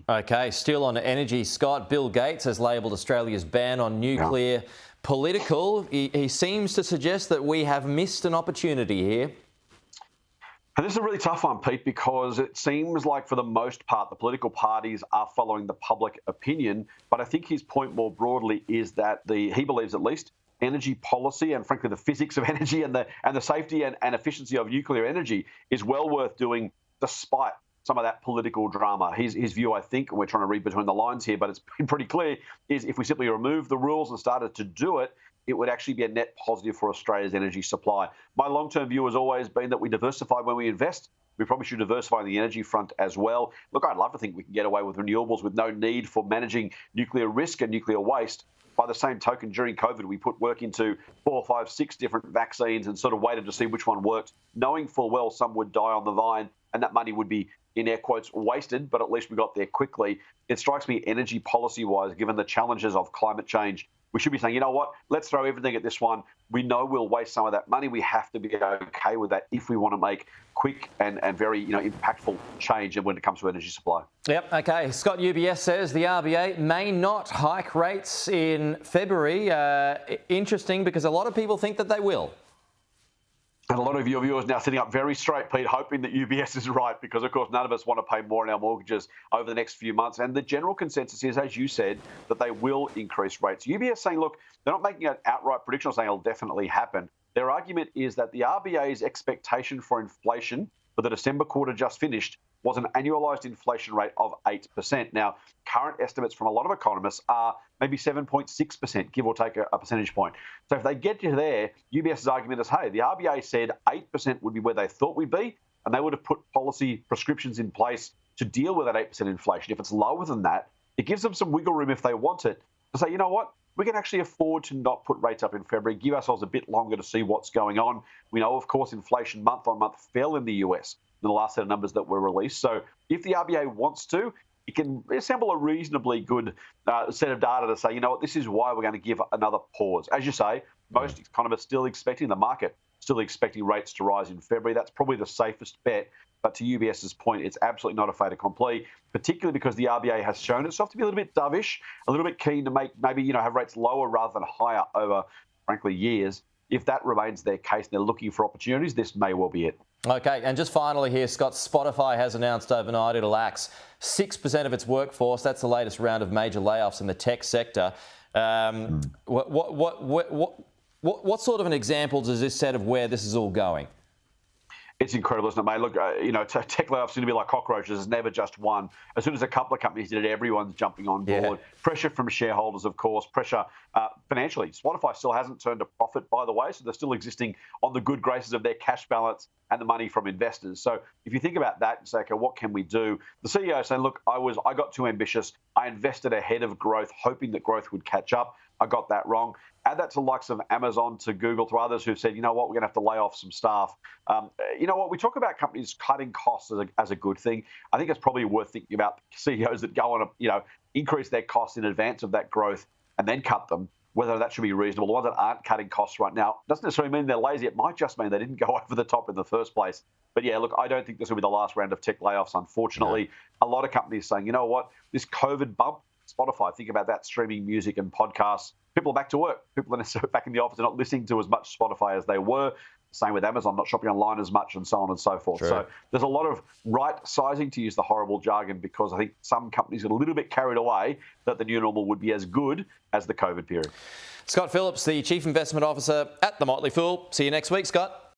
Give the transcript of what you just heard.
Okay, still on energy, Scott. Bill Gates has labelled Australia's ban on nuclear political. He seems to suggest that we have missed an opportunity here. And this is a really tough one, Pete, because it seems like for the most part, the political parties are following the public opinion. But I think his point more broadly is that he believes at least energy policy and frankly the physics of energy and the safety and efficiency of nuclear energy is well worth doing despite some of that political drama. His view, I think, and we're trying to read between the lines here, but it's been pretty clear, is if we simply remove the rules and started to do it, it would actually be a net positive for Australia's energy supply. My long-term view has always been that we diversify when we invest. We probably should diversify on the energy front as well. Look, I'd love to think we can get away with renewables with no need for managing nuclear risk and nuclear waste. By the same token, during COVID, we put work into 4, 5, 6 different vaccines and sort of waited to see which one worked, knowing full well some would die on the vine and that money would be, in air quotes, wasted, but at least we got there quickly. It strikes me energy policy-wise, given the challenges of climate change, we should be saying, you know what, let's throw everything at this one. We know we'll waste some of that money. We have to be okay with that if we want to make quick and very impactful change when it comes to energy supply. Yep, okay. Scott, UBS says the RBA may not hike rates in February. Interesting, because a lot of people think that they will. And a lot of your viewers now sitting up very straight, Pete, hoping that UBS is right because, of course, none of us want to pay more on our mortgages over the next few months. And the general consensus is, as you said, that they will increase rates. UBS saying, look, they're not making an outright prediction or saying it'll definitely happen. Their argument is that the RBA's expectation for inflation for the December quarter just finished was an annualised inflation rate of 8%. Now, current estimates from a lot of economists are maybe 7.6%, give or take a percentage point. So if they get to there, UBS's argument is, hey, the RBA said 8% would be where they thought we'd be, and they would have put policy prescriptions in place to deal with that 8% inflation. If it's lower than that, it gives them some wiggle room if they want it to say, you know what, we can actually afford to not put rates up in February, give ourselves a bit longer to see what's going on. We know, of course, inflation month on month fell in the US in the last set of numbers that were released. So if the RBA wants to, it can assemble a reasonably good set of data to say, you know what, this is why we're going to give another pause. As you say, most economists still expecting the market, still expecting rates to rise in February. That's probably the safest bet. But to UBS's point, it's absolutely not a fait accompli, particularly because the RBA has shown itself to be a little bit dovish, a little bit keen to make maybe, have rates lower rather than higher over, frankly, years. If that remains their case and they're looking for opportunities, this may well be it. Okay, and just finally here, Scott, Spotify has announced overnight it'll axe 6% of its workforce. That's the latest round of major layoffs in the tech sector. What sort of an example does this set of where this is all going? It's incredible, isn't it, mate? Look, tech layoffs seem to be like cockroaches. There's never just one. As soon as a couple of companies did it, everyone's jumping on board. Yeah. Pressure from shareholders, of course. Pressure financially. Spotify still hasn't turned a profit, by the way, so they're still existing on the good graces of their cash balance and the money from investors. So if you think about that and say, okay, what can we do? The CEO is saying, look, I got too ambitious. I invested ahead of growth, hoping that growth would catch up. I got that wrong. Add that to the likes of Amazon, to Google, to others who've said, you know what, we're going to have to lay off some staff. You know what, we talk about companies cutting costs as a good thing. I think it's probably worth thinking about CEOs that go on to, increase their costs in advance of that growth and then cut them, whether that should be reasonable. The ones that aren't cutting costs right now doesn't necessarily mean they're lazy. It might just mean they didn't go over the top in the first place. But yeah, look, I don't think this will be the last round of tech layoffs, unfortunately. No. A lot of companies saying, you know what, this COVID bump, Spotify, think about that, streaming music and podcasts. People are back to work. People are back in the office. They're not listening to as much Spotify as they were. Same with Amazon, not shopping online as much, and so on and so forth. True. So there's a lot of right sizing, to use the horrible jargon, because I think some companies get a little bit carried away that the new normal would be as good as the COVID period. Scott Phillips, the Chief Investment Officer at the Motley Fool. See you next week, Scott.